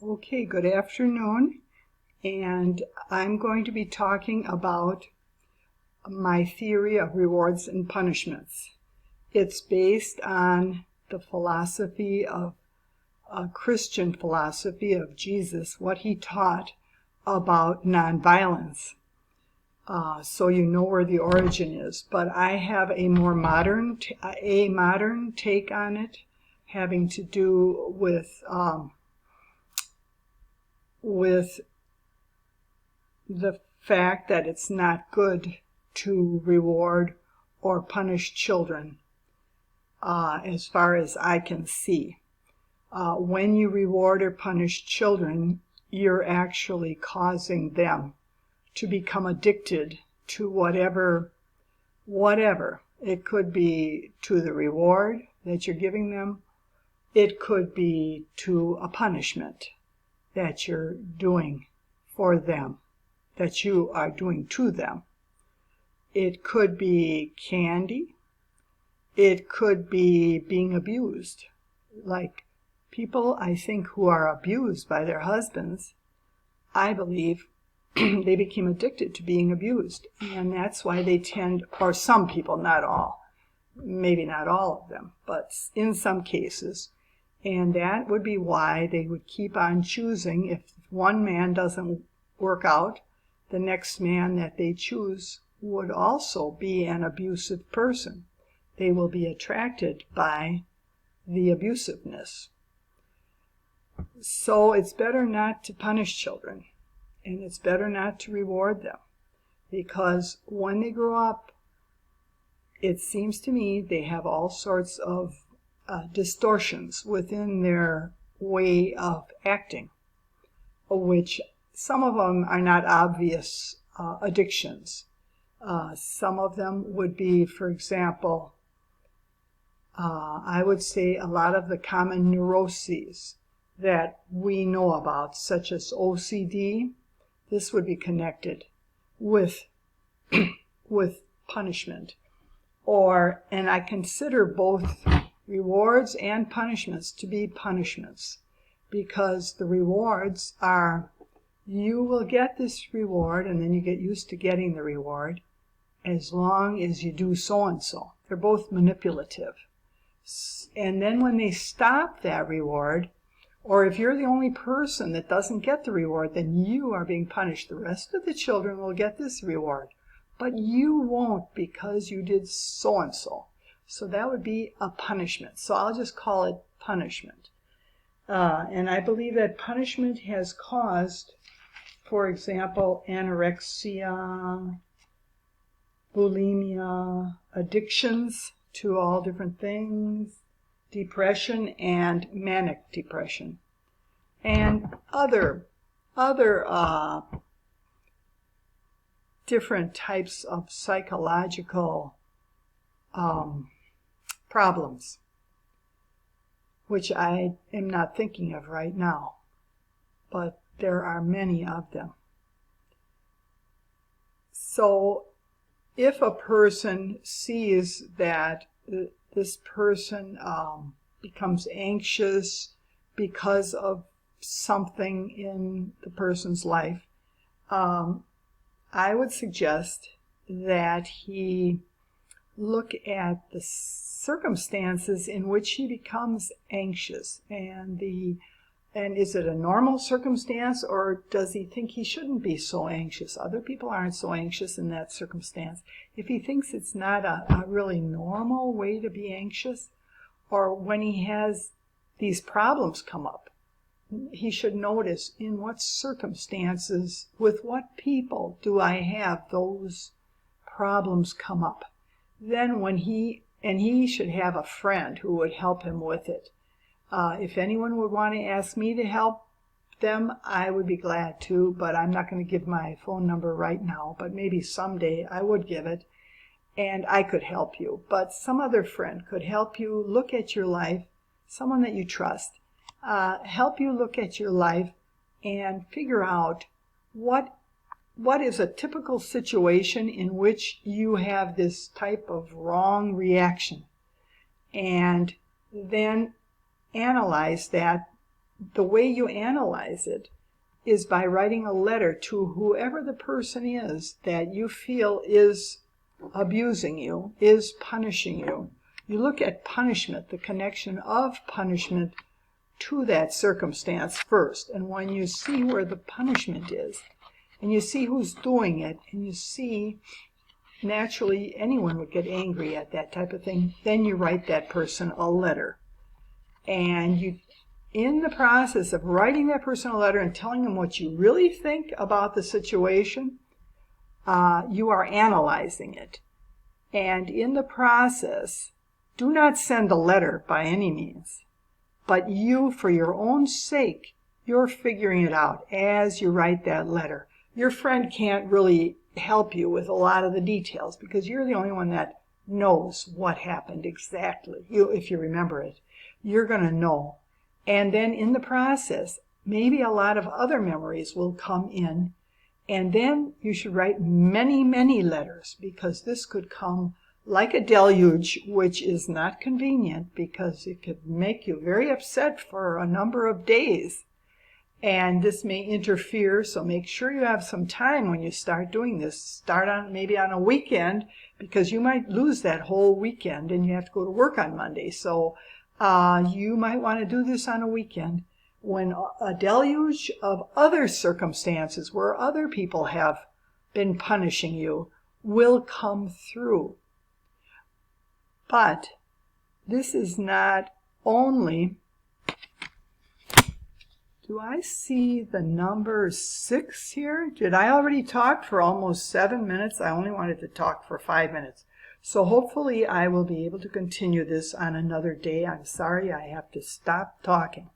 Okay, good afternoon, and I'm going to be talking about my theory of rewards and punishments. It's based on the philosophy of Christian philosophy of Jesus, what he taught about nonviolence. So you know where the origin is, but I have a more modern take on it, having to do with the fact that it's not good to reward or punish children, as far as I can see. When you reward or punish children, you're actually causing them to become addicted to whatever. It could be to the reward that you're giving them. It could be to a punishment that you're doing for them, that you are doing to them. It could be candy. It could be being abused. Like people, I think, who are abused by their husbands, I believe they became addicted to being abused. And that's why they tend, or some people, not all, maybe not all of them, but in some cases. And that would be why they would keep on choosing. If one man doesn't work out, the next man that they choose would also be an abusive person. They will be attracted by the abusiveness. So it's better not to punish children, and it's better not to reward them, because when they grow up, it seems to me they have all sorts of distortions within their way of acting, which some of them are not obvious addictions. Some of them would be, for example, I would say a lot of the common neuroses that we know about, such as OCD. This would be connected with punishment. And I consider both rewards and punishments to be punishments, because the rewards are, you will get this reward, and then you get used to getting the reward as long as you do so and so. They're both manipulative. And then when they stop that reward, or if you're the only person that doesn't get the reward, then you are being punished. The rest of the children will get this reward, but you won't, because you did so and so. So that would be a punishment. So I'll just call it punishment. And I believe that punishment has caused, for example, anorexia, bulimia, addictions to all different things, depression and manic depression, and other different types of psychological problems, which I am not thinking of right now, but there are many of them. So if a person sees that this person becomes anxious because of something in the person's life, I would suggest that he look at the circumstances in which he becomes anxious, and is it a normal circumstance, or does he think he shouldn't be so anxious? Other people aren't so anxious in that circumstance. If he thinks it's not a really normal way to be anxious, or when he has these problems come up, he should notice in what circumstances, with what people do I have those problems come up. Then he should have a friend who would help him with it. If anyone would want to ask me to help them, I would be glad to, but I'm not going to give my phone number right now, but maybe someday I would give it, and I could help you. But some other friend could help you look at your life, someone that you trust, help you look at your life and figure out what is a typical situation in which you have this type of wrong reaction, and then analyze that the way you analyze it is by writing a letter to whoever the person is that you feel is abusing you, is punishing you. You look at punishment, the connection of punishment to that circumstance first. And when you see where the punishment is, and you see who's doing it, and you see naturally anyone would get angry at that type of thing, then you write that person a letter. And you, in the process of writing that person a letter and telling them what you really think about the situation, you are analyzing it. And in the process, do not send a letter by any means, but you, for your own sake, you're figuring it out as you write that letter. Your friend can't really help you with a lot of the details because you're the only one that knows what happened exactly. If you remember it, you're going to know. And then in the process, maybe a lot of other memories will come in. And then you should write many, many letters, because this could come like a deluge, which is not convenient because it could make you very upset for a number of days. And this may interfere, so make sure you have some time when you start doing this. Start on maybe on a weekend, because you might lose that whole weekend and you have to go to work on Monday. So you might want to do this on a weekend when a deluge of other circumstances where other people have been punishing you will come through. But this is not only... Do I see the number 6 here? Did I already talk for almost 7 minutes? I only wanted to talk for 5 minutes. So hopefully I will be able to continue this on another day. I'm sorry I have to stop talking.